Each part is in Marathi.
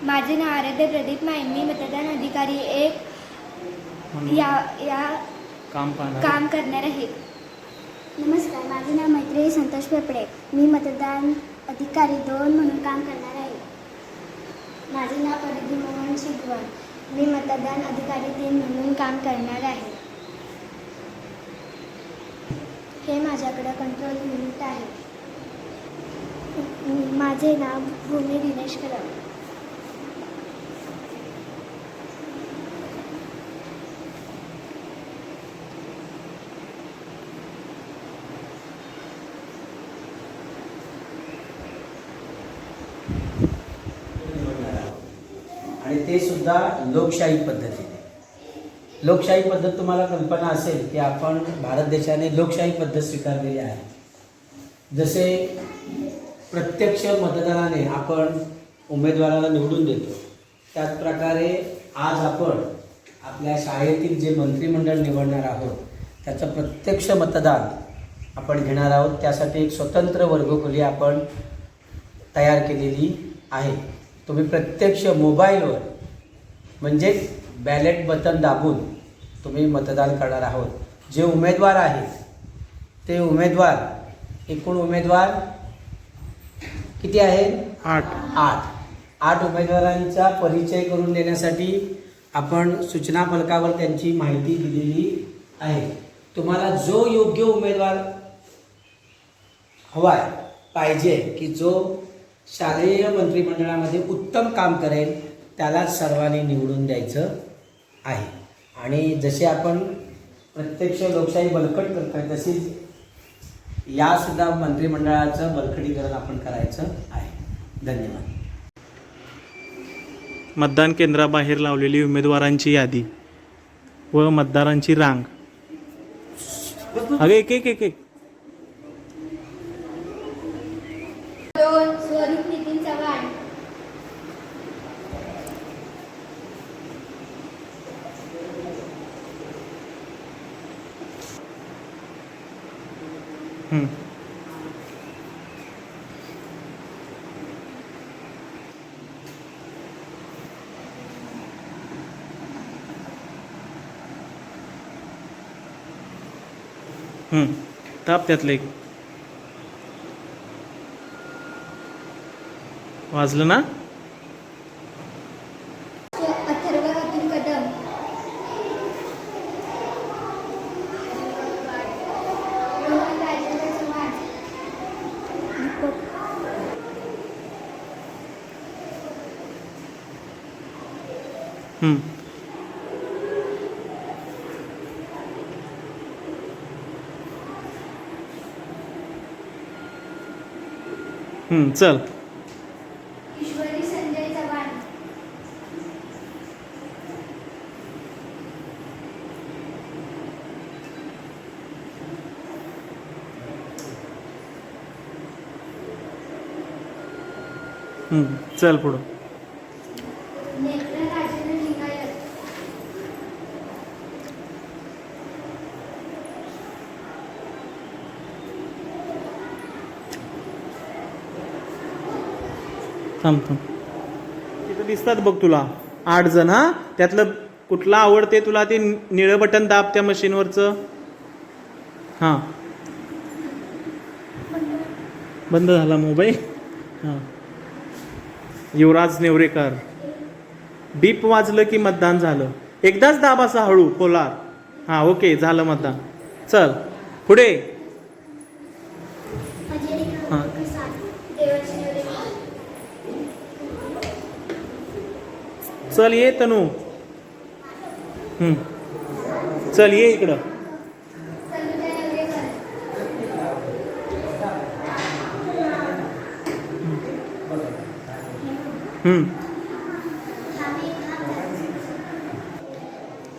माझे नाव आराध्य प्रदीप माईन. मी मतदान अधिकारी एक या काम करणार आहे. नमस्कार, माझे नाव मैत्री संतोष पेपडे. मी मतदान अधिकारी 2 म्हणून काम करणार आहे. माझे नाव परिधी मोहन शिगवण. मी मतदान अधिकारी 3 म्हणून काम करणार आहे. हे माझ्याकडे कंट्रोल युनिट आहे. माझे नाव भूमी दिनेश कदम. आणि ते सुद्धा लोकशाही पद्धतीने. लोकशाही पद्धत तुम्हाला कल्पना असेल की आपण भारत देशाने लोकशाही पद्धत स्वीकारलेली आहे. जसे प्रत्यक्ष मतदानाने आपण उमेदवाराला निवडून देतो, त्याच प्रकारे आज आपण आपल्या शाळेतील जे मंत्रिमंडळ निवडणार आहोत त्याचं प्रत्यक्ष मतदान आपण घेणार आहोत. त्यासाठी एक स्वतंत्र वर्गखोली आपण तयार केलेली आहे. तुम्ही प्रत्यक्ष मोबाईलवर म्हणजे बॅलेट बटन दाबून तुम्ही मतदान करणार आहोत. जे उमेदवार आहेत ते उमेदवार, एकूण उमेदवार किती आहेत? 8 उमेदवारांचा परिचय करून देण्यासाठी आपण सूचना फलकावर त्यांची माहिती दिलेली आहे. तुम्हाला जो योग्य उमेदवार हवाय पाहिजे की जो शालेय मंत्रिमंडळामध्ये उत्तम काम करेल त्यालाच सर्वांनी निवडून द्यायचं आहे. आणि जसे आपण प्रत्यक्ष लोकशाही बळकट करतोय तशीच यासुद्धा मंत्रिमंडळाचं बळकटीकरण आपण करायचं आहे. धन्यवाद. मतदान केंद्राबाहेर लावलेली उमेदवारांची यादी व मतदारांची रांग. अगे एक एक एक एक 2 स्वरूप नितीन चव्हाण. ताप त्यातलं एक वाजलं ना. अथर्व अतुल कदम. रोहन राजेंद्र चव्हाण. चल. ईश्वरी संजय चव्हाण. चल पुढं. नेत्र राजेंद्र लिंगायत. थांब तिथं दिसतात बघ तुला 8 जण. हा, त्यातलं कुठला आवडते तुला ते निळं बटन दाब त्या मशीनवरचं. हां, बंद झाला मोबाईल. हां, युवराज नेवरेकर. बीप वाजलं की मतदान झालं. एकदाच दाब असा हळू पोलार. हां, ओके, झालं मतदान. चल पुढे. हां, चल ये तनू. चल ये इकडं.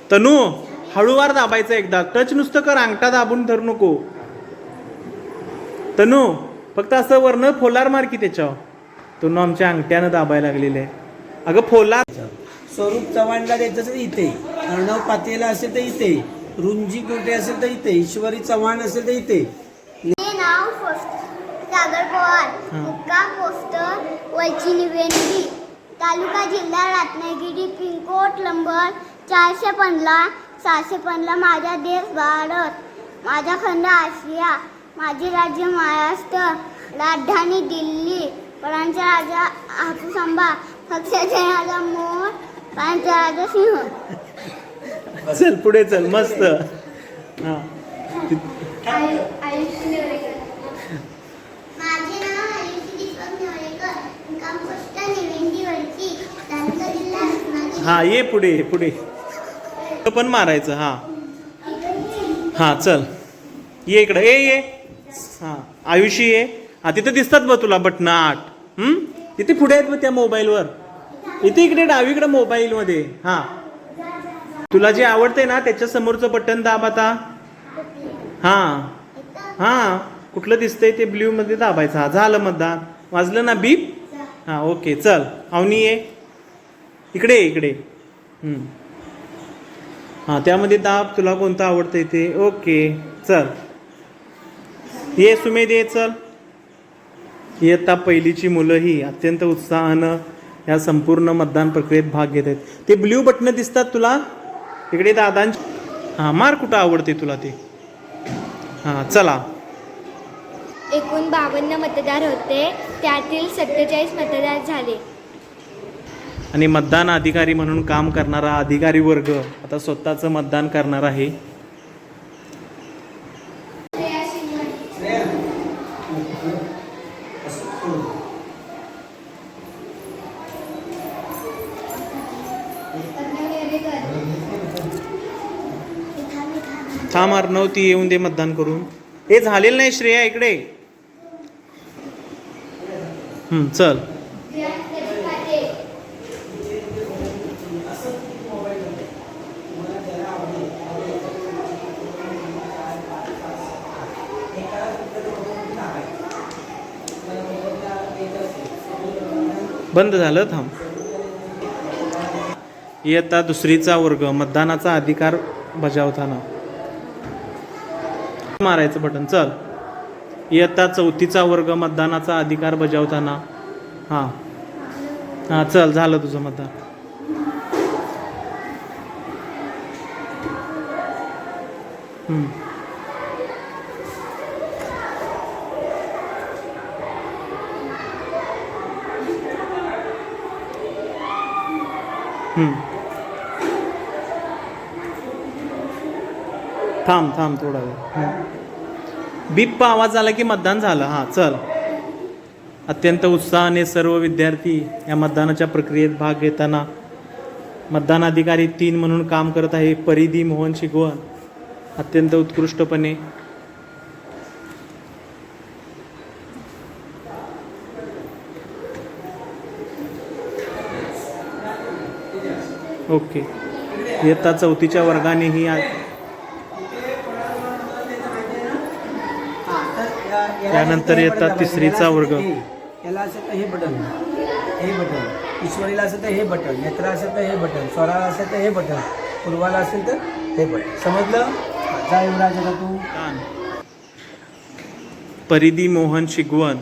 तनू हळूवार दाबायचं एकदा. टच नुसतं कर, अंगठा दाबून धरू नको. तनू फक्त असं वरनं फोलार मार की त्याच्यावर. तनू आमच्या अंगठ्यानं दाबायला लागलेलं आहे. अगं फोलार. स्वरूप चव्हाणला द्यायचं तर इथे, अर्णव पातेला असेल तर इथे, रुंजी कोटे असेल तर इथे, ईश्वरी चव्हाण असेल तर इथे. नाव सागर पवार. मुक्काम पोस्ट वैची निवेंदी. तालुका जिल्हा रत्नागिरी, पिनकोड नंबर 415 615, माझा देश भारत, माझा खंड आशिया, माझे राज्य महाराष्ट्र, राजधानी दिल्ली, फळांचा राजा हापूस आंबा, पक्ष्याचा राजा मोर, प्राण्यांचा राजा सिंह. चल पुढे चल, मस्त. हा आयुष्य नेवरेकर. माझे नाव आयुषी दीपक नेवरेकर, मुक्काम पोस्ट निवेंदीवरती, तालुका जिल्हा रत्नागिरी. हा ये पुढे पुढे पण मारायचं. हा हा चल ये इकडं, ये. हा आयुषी ये. हा तिथे दिसतात बघ तुला बटन 8. तिथे पुढे आहेत बघ त्या मोबाईलवर. इकडे डावीकडे मोबाईल मध्ये. हा तुला जे आवडते ना त्याच्या समोरचं बटन दाब आता. हा हा कुठलं दिसतंय ते ब्ल्यू मध्ये दाबायचं. हा झालं मतदान. वाजलं ना बीप. हा ओके चल अवनी ये इकडे. हा त्यामध्ये दाब तुला कोणतं आवडतंय ते. ओके चल ये सुमेध ये चल. इयत्ता पहिलीची मुलंही अत्यंत उत्साहानं या संपूर्ण मतदान प्रक्रियेत भाग घेत आहेत. ते ब्ल्यू बटन दिसतात तुला इकडे दादांची. हा मार कुठं आवडते तुला ते. हा चला. एकूण 52 मतदार होते, त्यातील 47 मतदार झाले. आणि मतदान अधिकारी म्हणून काम करणारा अधिकारी वर्ग आता स्वतःचं मतदान करणार आहे. थांब अर्णव ती येऊन दे मतदान करून. हे झालेलं नाही श्रेया इकडे. चल बंद झालं. थांब. इयत्ता दुसरीचा वर्ग मतदानाचा अधिकार बजावताना मारायचं बटन. चल. इयत्ता चौथीचा वर्ग मतदानाचा अधिकार बजावताना. हां हां चल झालं तुझं मतदान. थांब थोडा वेळ. बीप आवाज आला की मतदान झालं. हां चल. अत्यंत उत्साहाने सर्व विद्यार्थी या मतदानाच्या प्रक्रियेत भाग घेताना मतदान अधिकारी 3 म्हणून काम करत आहे परिधी मोहन शिगवण अत्यंत उत्कृष्टपणे. ओके. इयत्ता चौथीच्या वर्गानेही त्यानंतर येतात तिसरीचा वर्ग. याला असेल तर हे बटन, ईश्वरीला असेल तर हे बटन, नेत्रा असेल तर हे बटन, स्वराला असेल तर हे बटन, पूर्वाला असेल तर हे बटन. समजलं? जा युवराज आता तू. परिधी मोहन शिगवण.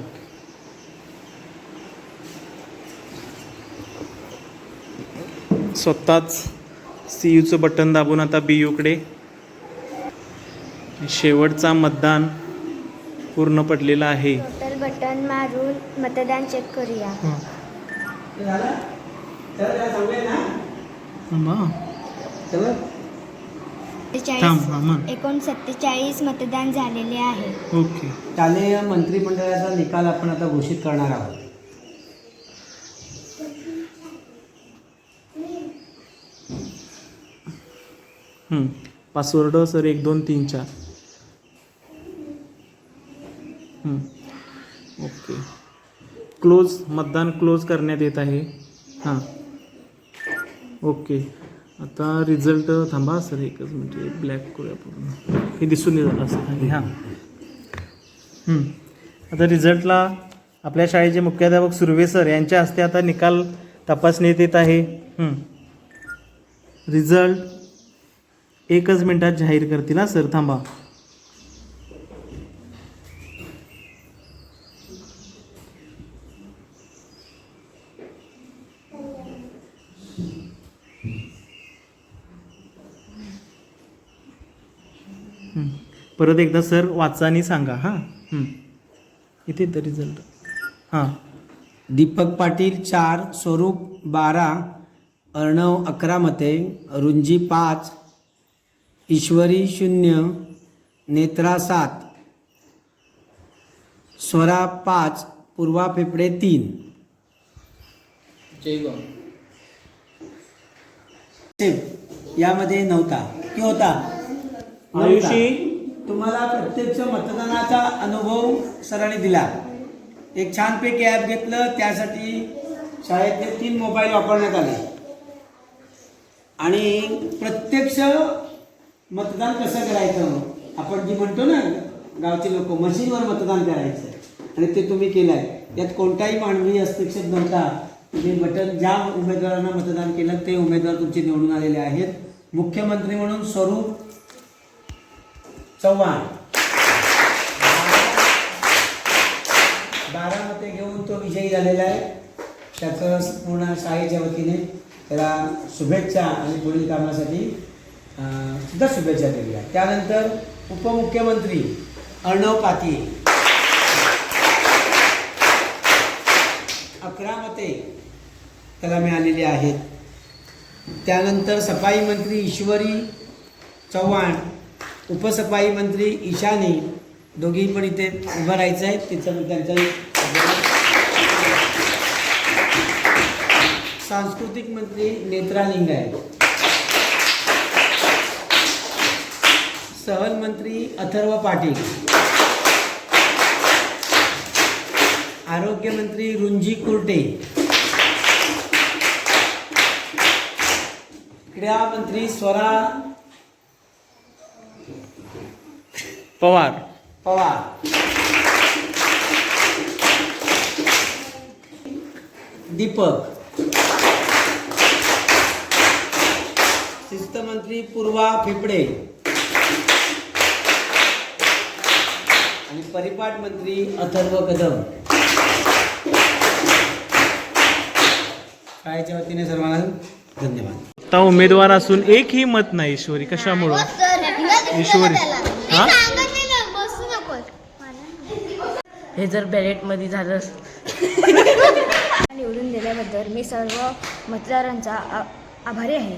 स्वतःच सीयूचं बटन दाबून आता बीयूकडे. शेवटचा मतदान पूर्ण पडलेला आहे. टोटल बटन मारून मतदान चेक करूया. एकूण 47 मतदान झालेले आहे. ओके. शालेय मंत्रिमंडळाचा निकाल आपण आता घोषित करणार आहोत. Password sir 1 2 3 4. ओके. क्लोज. मतदान क्लोज करण्यात येत आहे. हां ओके. आता रिझल्ट थांबा सर एकच म्हणजे ब्लॅक करूया पूर्ण हे दिसून नाही झालं असं खाली. हां आता रिझल्टला आपल्या शाळेचे मुख्याध्यापक सुर्वे सर यांच्या हस्ते आता निकाल तपासण्यात येत आहे. रिझल्ट 1 मिनिटात जाहीर करतील. हा सर थांबा. परत एकदा सर वाचा आणि सांगा हां. इथे तरी रिझल्ट हां. दीपक पाटील 4, स्वरूप 12, अर्णव 11 मते, रुंजी 5, ईश्वरी 0, नेत्रा 7, स्वरा 5, पूर्वा फेफडे 3. यामध्ये नव्हता की होता? आयुषी तुम्हाला प्रत्यक्ष मतदानाचा अनुभव सरांनी दिला. एक छानपैकी ॲप घेतलं, त्यासाठी शाळेतले 3 मोबाईल वापरण्यात आले आणि प्रत्यक्ष मतदान कसं करायचं आपण जी म्हणतो ना, गावचे लोक मशीनवर मतदान करायचं आणि ते तुम्ही केलं आहे. यात कोणताही मानवी हस्तक्षेप नव्हता. तुम्ही बटन ज्या उमेदवारांना मतदान केलं ते उमेदवार तुमचे निवडून आलेले आहेत. मुख्यमंत्री म्हणून स्वरूप चव्हाण 12 मते घेऊन तो विजयी झालेला आहे. त्याचं पूर्ण शाळेच्या वतीने त्याला शुभेच्छा आणि पुढील कामासाठी सुद्धा शुभेच्छा दिल्या. त्यानंतर उपमुख्यमंत्री अर्णव पाटील 11 मते त्याला मिळालेली आहेत. त्यानंतर सफाई मंत्री ईश्वरी चव्हाण, उपसफाई मंत्री ईशानी, दोघी पण इथे उभं राहायचं आहे. तिचं त्यांचं सांस्कृतिक मंत्री नेत्रा लिंगायत, सहल मंत्री अथर्व पाटील, आरोग्यमंत्री रुंजी कुर्टे, क्रीडा मंत्री स्वरा पवार, दीपक, शिस्त मंत्री पूर्वा फेफडे आणि परिपाठ मंत्री अथर्व कदम. शाळेच्या वतीने सर्वांना धन्यवाद. आता उमेदवार असून एकही मत नाही ईश्वरी, कशामुळं? ईश्वरी हा हे जर बॅलेटमध्ये झालं निवडून दिल्याबद्दल मी सर्व मतदारांचा आभारी आहे.